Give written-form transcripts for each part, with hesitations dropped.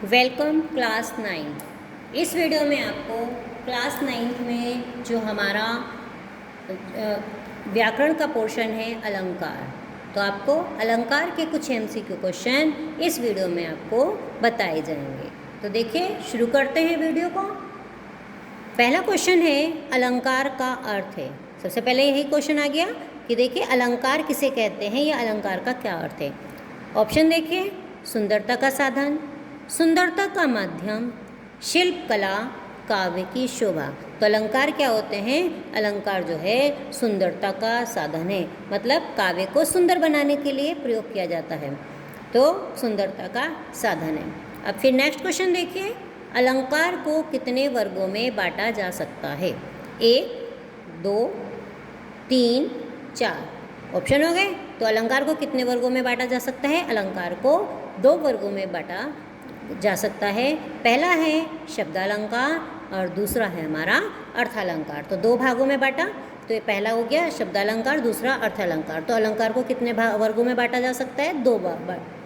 Welcome class 9। इस video में आपको क्लास 9th में जो हमारा व्याकरण का पोर्शन है अलंकार, तो आपको अलंकार के कुछ एमसीक्यू क्वेश्चन इस वीडियो में आपको बताए जाएंगे। तो देखिए, शुरू करते हैं वीडियो को। पहला क्वेश्चन है अलंकार का अर्थ है। सबसे पहले यही क्वेश्चन आ गया कि देखिए अलंकार किसे कहते हैं या अलंकार का क्या अर्थ है। ऑप्शन देखिए, सुंदरता का साधन, सुंदरता का माध्यम, शिल्प कला, काव्य की शोभा। तो अलंकार क्या होते हैं? अलंकार जो है सुंदरता का साधन है, मतलब काव्य को सुंदर बनाने के लिए प्रयोग किया जाता है, तो सुंदरता का साधन है। अब फिर नेक्स्ट क्वेश्चन देखिए, अलंकार को कितने वर्गों में बांटा जा सकता है? 1, 2, 3, 4 ऑप्शन हो गए। तो अलंकार को कितने वर्गों में बांटा जा सकता है? अलंकार को 2 वर्गों में बांटा जा सकता है। पहला है शब्दालंकार और दूसरा है हमारा अर्थालंकार। तो 2 भागों में बांटा, तो ये पहला हो गया शब्दालंकार, दूसरा अर्थालंकार। तो अलंकार को कितने वर्गों में बांटा जा सकता है? 2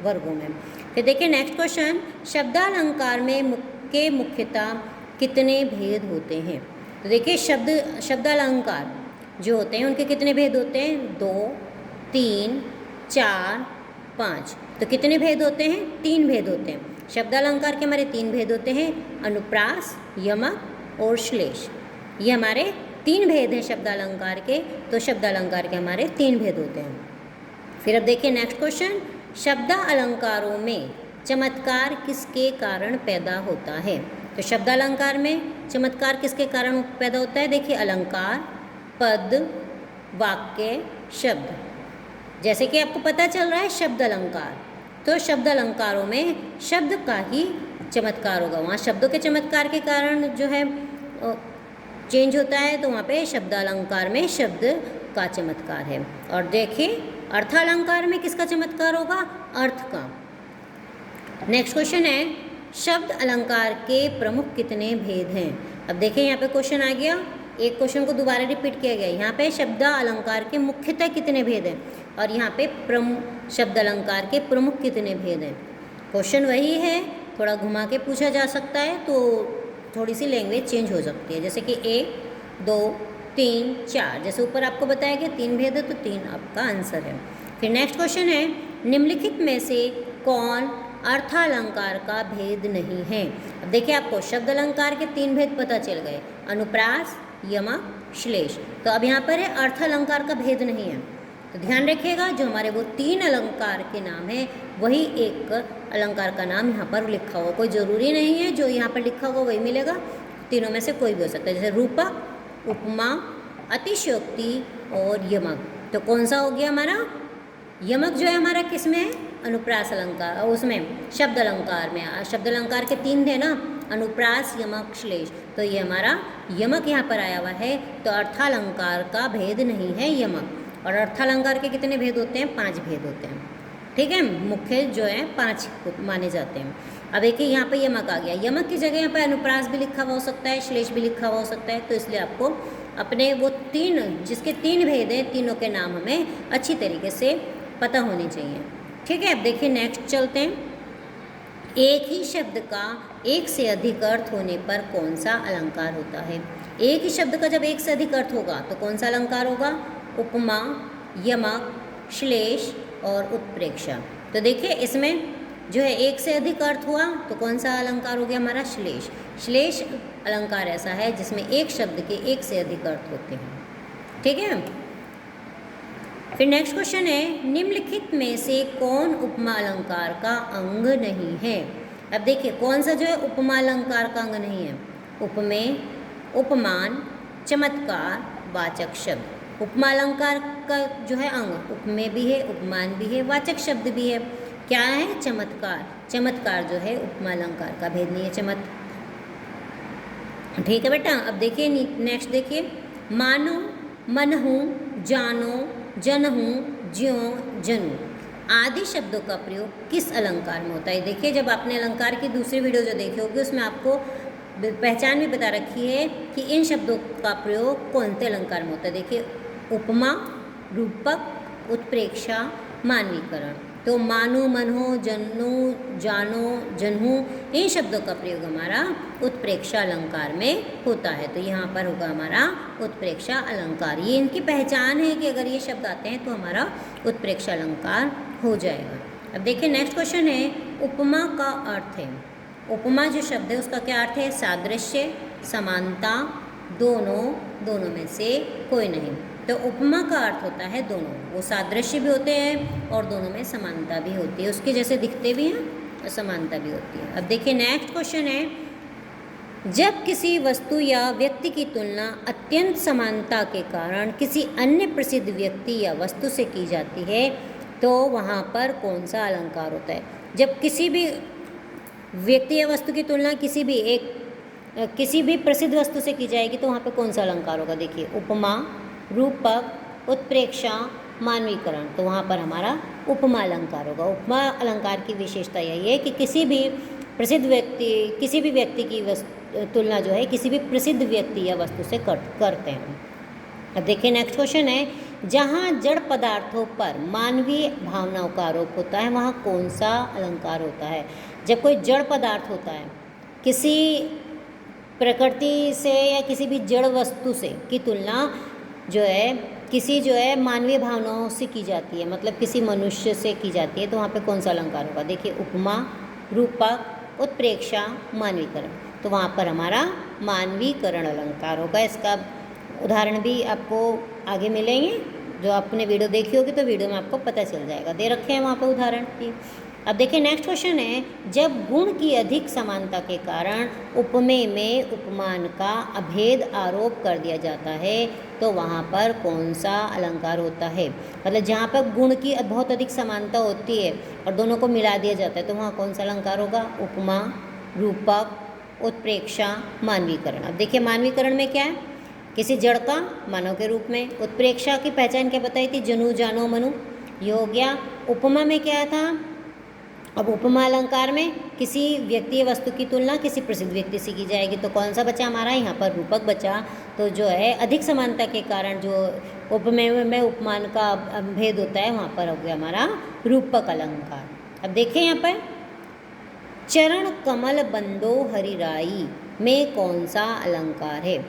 वर्गों में। फिर देखिए नेक्स्ट क्वेश्चन, शब्दालंकार में मुख्यतः कितने भेद होते हैं? तो देखिए शब्दालंकार जो होते हैं उनके कितने भेद होते हैं? 2, 3, 4, 5। तो कितने भेद होते हैं? 3 भेद होते हैं। शब्दालंकार के हमारे 3 भेद होते हैं, अनुप्रास, यमक और श्लेष। ये हमारे 3 भेद हैं शब्दालंकार के। तो शब्दालंकार के हमारे 3 भेद होते हैं। फिर अब देखिए नेक्स्ट क्वेश्चन, शब्दालंकारों में चमत्कार किसके कारण पैदा होता है? तो शब्दालंकार में चमत्कार किसके कारण पैदा होता है? देखिए अलंकार, पद, वाक्य, शब्द। जैसे कि आपको पता चल रहा है शब्द अलंकार, तो शब्द अलंकारों में शब्द का ही चमत्कार होगा। वहाँ शब्दों के चमत्कार के कारण जो है चेंज होता है, तो वहाँ पे शब्द अलंकार में शब्द का चमत्कार है। और देखिए अर्थालंकार में किसका चमत्कार होगा? अर्थ का। नेक्स्ट क्वेश्चन है, शब्द अलंकार के प्रमुख कितने भेद हैं? अब देखिए यहाँ पे क्वेश्चन आ गया, एक क्वेश्चन को दोबारा रिपीट किया गया। यहाँ पे शब्द अलंकार के मुख्यतः कितने भेद हैं और यहाँ पे शब्द अलंकार के प्रमुख कितने भेद हैं। क्वेश्चन वही है, थोड़ा घुमा के पूछा जा सकता है, तो थोड़ी सी लैंग्वेज चेंज हो सकती है। जैसे कि 1, 2, 3, 4, जैसे ऊपर आपको बताया गया 3 भेद है, तो 3 आपका आंसर है। फिर नेक्स्ट क्वेश्चन है, निम्नलिखित में से कौन अर्थालंकार का भेद नहीं है? अब देखिए आपको शब्द अलंकार के 3 भेद पता चल गए, अनुप्रास, यमक, श्लेष। तो अब यहाँ पर है अर्थालंकार का भेद नहीं है। तो ध्यान रखिएगा, जो हमारे वो 3 अलंकार के नाम है वही एक अलंकार का नाम यहाँ पर लिखा हुआ। कोई ज़रूरी नहीं है जो यहाँ पर लिखा हुआ वही मिलेगा, तीनों में से कोई भी हो सकता है। जैसे रूपक, उपमा, अतिशयोक्ति और यमक। तो कौन सा हो गया हमारा? यमक जो है हमारा किस में है? अनुप्रास अलंकार, उसमें शब्द अलंकार में। शब्द अलंकार के 3 थे ना, अनुप्रास, यमक, श्लेष। तो ये हमारा यमक यहाँ पर आया हुआ है। तो अर्थालंकार का भेद नहीं है यमक। और अर्थालंकार के कितने भेद होते हैं? 5 भेद होते हैं। ठीक है, मुख्य जो है 5 माने जाते हैं। अब देखिए यहाँ पे यमक आ गया, यमक की जगह यहाँ पे अनुप्रास भी लिखा हुआ हो सकता है, श्लेष भी लिखा हुआ हो सकता है। तो इसलिए आपको अपने वो 3 जिसके 3 भेद हैं, तीनों के नाम हमें अच्छी तरीके से पता होने चाहिए। ठीक है, अब देखिए नेक्स्ट चलते हैं। एक ही शब्द का एक से अधिक अर्थ होने पर कौन सा अलंकार होता है? एक ही शब्द का जब एक से अधिक अर्थ होगा तो कौन सा अलंकार होगा? उपमा, यमक, श्लेष और उत्प्रेक्षा। तो देखिए इसमें जो है एक से अधिक अर्थ हुआ तो कौन सा अलंकार हो गया हमारा? श्लेष। श्लेष अलंकार ऐसा है जिसमें एक शब्द के एक से अधिक अर्थ होते हैं। ठीक है, फिर नेक्स्ट क्वेश्चन है, निम्नलिखित में से कौन उपमा अलंकार का अंग नहीं है? अब देखिए कौन सा जो है उपमा अलंकार का अंग नहीं है? उपमेय, उपमान, चमत्कार, वाचक शब्द। उपमा अलंकार का जो है अंग उपमेय भी है, उपमान भी है, वाचक शब्द भी है। क्या है? चमत्कार। चमत्कार जो है उपमा अलंकार का भेद नहीं है। ठीक है बेटा, अब देखिए नेक्स्ट देखिए, मानो, मनहूँ, जानो, जनहूँ, ज्यों, जनू आदि शब्दों का प्रयोग किस अलंकार में होता है? देखिए जब आपने अलंकार की दूसरी वीडियो जो देखी होगी उसमें आपको पहचान भी बता रखी है कि इन शब्दों का प्रयोग कौन से अलंकार में होता है। देखिए उपमा, रूपक, उत्प्रेक्षा, मानवीकरण। तो मानो, मनो, जनो, जानो, जनहू, इन शब्दों का प्रयोग हमारा उत्प्रेक्षा अलंकार में होता है। तो यहाँ पर होगा हमारा उत्प्रेक्षा अलंकार। ये इनकी पहचान है कि अगर ये शब्द आते हैं तो हमारा उत्प्रेक्षा अलंकार हो जाएगा। अब देखिए नेक्स्ट क्वेश्चन है, उपमा का अर्थ है। उपमा जो शब्द है उसका क्या अर्थ है? सादृश्य, समानता, दोनों, दोनों में से कोई नहीं। तो उपमा का अर्थ होता है दोनों, वो सादृश्य भी होते हैं और दोनों में समानता भी होती है, उसके जैसे दिखते भी हैं और समानता भी होती है। अब देखिए नेक्स्ट क्वेश्चन है, जब किसी वस्तु या व्यक्ति की तुलना अत्यंत समानता के कारण किसी अन्य प्रसिद्ध व्यक्ति या वस्तु से की जाती है तो वहाँ पर कौन सा अलंकार होता है? जब किसी भी व्यक्ति या वस्तु की तुलना किसी भी प्रसिद्ध वस्तु से की जाएगी तो वहाँ पे कौन सा अलंकार होगा? देखिए, उपमा, रूपक, उत्प्रेक्षा, मानवीकरण। तो वहाँ पर हमारा उपमा अलंकार होगा। उपमा अलंकार की विशेषता यही है कि किसी भी व्यक्ति की तुलना जो है किसी भी प्रसिद्ध व्यक्ति या वस्तु से करते हैं। अब देखिए नेक्स्ट क्वेश्चन है, जहाँ जड़ पदार्थों पर मानवीय भावनाओं का आरोप होता है वहाँ कौन सा अलंकार होता है? जब कोई जड़ पदार्थ होता है, किसी प्रकृति से या किसी भी जड़ वस्तु से की तुलना जो है मानवीय भावनाओं से की जाती है, मतलब किसी मनुष्य से की जाती है, तो वहाँ पे कौन सा अलंकार होगा? देखिए, उपमा, रूपक, उत्प्रेक्षा, मानवीकरण। तो वहाँ पर हमारा मानवीकरण अलंकार होगा। इसका उदाहरण भी आपको आगे मिलेंगे, जो आपने वीडियो देखी होगी तो वीडियो में आपको पता चल जाएगा, दे रखे हैं वहाँ पर उदाहरण भी। अब देखिए नेक्स्ट क्वेश्चन है, जब गुण की अधिक समानता के कारण उपमेय में उपमान का अभेद आरोप कर दिया जाता है तो वहाँ पर कौन सा अलंकार होता है? मतलब जहाँ पर गुण की बहुत अधिक समानता होती है और दोनों को मिला दिया जाता है तो वहाँ कौन सा अलंकार होगा? उपमा, रूपक, उत्प्रेक्षा, मानवीकरण। अब देखिए मानवीकरण में क्या है? किसी जड़ का मानव के रूप में। उत्प्रेक्षा की पहचान क्या बताई थी? जनु, जानो, मनु, ये हो गया। उपमा में क्या था? अब उपमा अलंकार में किसी व्यक्ति या वस्तु की तुलना किसी प्रसिद्ध व्यक्ति से की जाएगी तो कौन सा बचा हमारा? यहाँ पर रूपक बचा। तो जो है अधिक समानता के कारण जो उपमेय में उपमान का भेद होता है वहाँ पर हो गया हमारा रूपक अलंकार। अब देखिए यहाँ पर, चरण कमल बंदो हरिराई में कौन सा अलंकार है?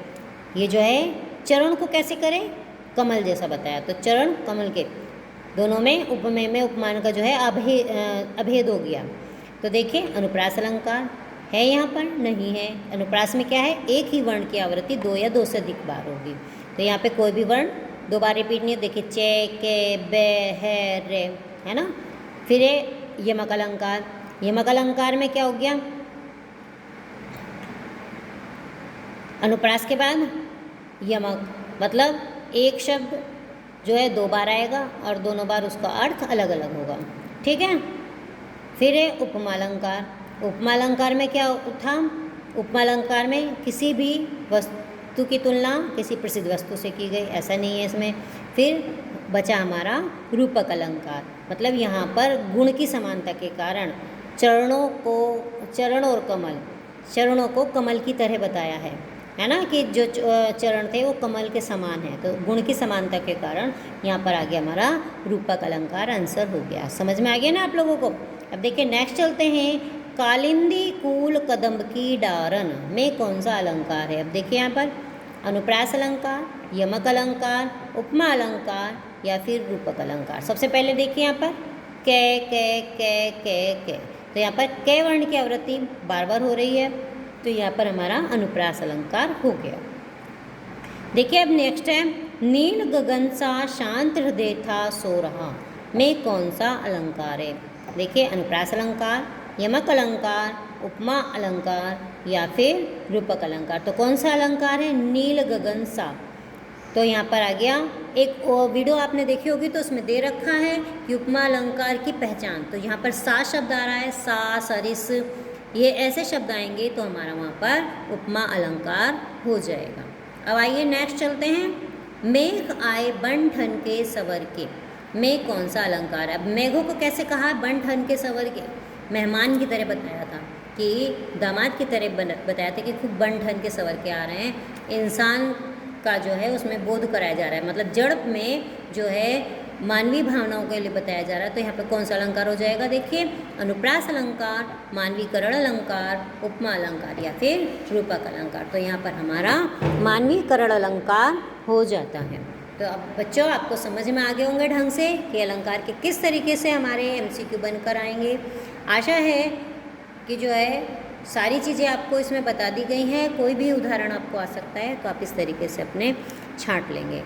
ये जो है चरण को कैसे करें? कमल जैसा बताया, तो चरण कमल के दोनों में उपमेय में उपमान का जो है अभेद हो गया। तो देखिए अनुप्रास अलंकार है यहाँ पर? नहीं है। अनुप्रास में क्या है? एक ही वर्ण की आवृत्ति 2 या 2 से अधिक बार होगी। तो यहाँ पे कोई भी वर्ण 2 बार रिपीट नहीं है। देखिए चे, के, बे, है, रे, है ना। फिर यमक अलंकार। यमक अलंकार में क्या हो गया? अनुप्रास के बाद यमक, मतलब एक शब्द जो है 2 बार आएगा और दोनों बार उसका अर्थ अलग अलग होगा, ठीक है। फिर है उपमा अलंकार। उपमा अलंकार में क्या था? उपमा अलंकार में किसी भी वस्तु की तुलना किसी प्रसिद्ध वस्तु से की गई, ऐसा नहीं है इसमें। फिर बचा हमारा रूपक अलंकार, मतलब यहाँ पर गुण की समानता के कारण चरणों को कमल की तरह बताया है ना, कि जो चरण थे वो कमल के समान है। तो गुण की समानता के कारण यहाँ पर आ गया हमारा रूपक अलंकार, आंसर हो गया। समझ में आ गया ना आप लोगों को। अब देखिए नेक्स्ट चलते हैं, कालिंदी कूल कदम्ब की डारन में कौन सा अलंकार है? अब देखिए यहाँ पर अनुप्रास अलंकार, यमक अलंकार, उपमा अलंकार या फिर रूपक अलंकार। सबसे पहले देखिए यहाँ पर के, तो यहाँ पर कै वर्ण की आवृत्ति बार बार हो रही है, तो यहाँ पर हमारा अनुप्रास अलंकार हो गया। देखिए अब नेक्स्ट है, नील गगन सा शांत हृदय था सो रहा में कौन सा अलंकार है? देखिए अनुप्रास अलंकार, यमक अलंकार, उपमा अलंकार या फिर रूपक अलंकार। तो कौन सा अलंकार है? नील गगन सा। तो यहाँ पर आ गया, एक वीडियो आपने देखी होगी तो उसमें दे रखा है कि उपमा अलंकार की पहचान। तो यहाँ पर सा शब्द आ रहा है, सा, सरिस, ये ऐसे शब्द आएंगे तो हमारा वहाँ पर उपमा अलंकार हो जाएगा। अब आइए नेक्स्ट चलते हैं, मेघ आए बन ठन के सवर के में कौन सा अलंकार है? अब मेघों को कैसे कहा? बन ठन के सवर के, मेहमान की तरह बताया था, कि दामाद की तरह बताया था कि खूब बन ठन के सवर के आ रहे हैं। इंसान का जो है उसमें बोध कराया जा रहा है, मतलब जड़ में जो है मानवीय भावनाओं के लिए बताया जा रहा है, तो यहाँ पे कौन सा अलंकार हो जाएगा? देखिए, अनुप्रास अलंकार, मानवीकरण अलंकार, उपमा अलंकार या फिर रूपक अलंकार। तो यहाँ पर हमारा मानवीकरण अलंकार हो जाता है। तो अब बच्चों आपको समझ में आ गए होंगे ढंग से कि अलंकार के किस तरीके से हमारे MCQ बनकर आएंगे। आशा है कि जो है सारी चीज़ें आपको इसमें बता दी गई हैं। कोई भी उदाहरण आपको आ सकता है तो आप इस तरीके से अपने छांट लेंगे।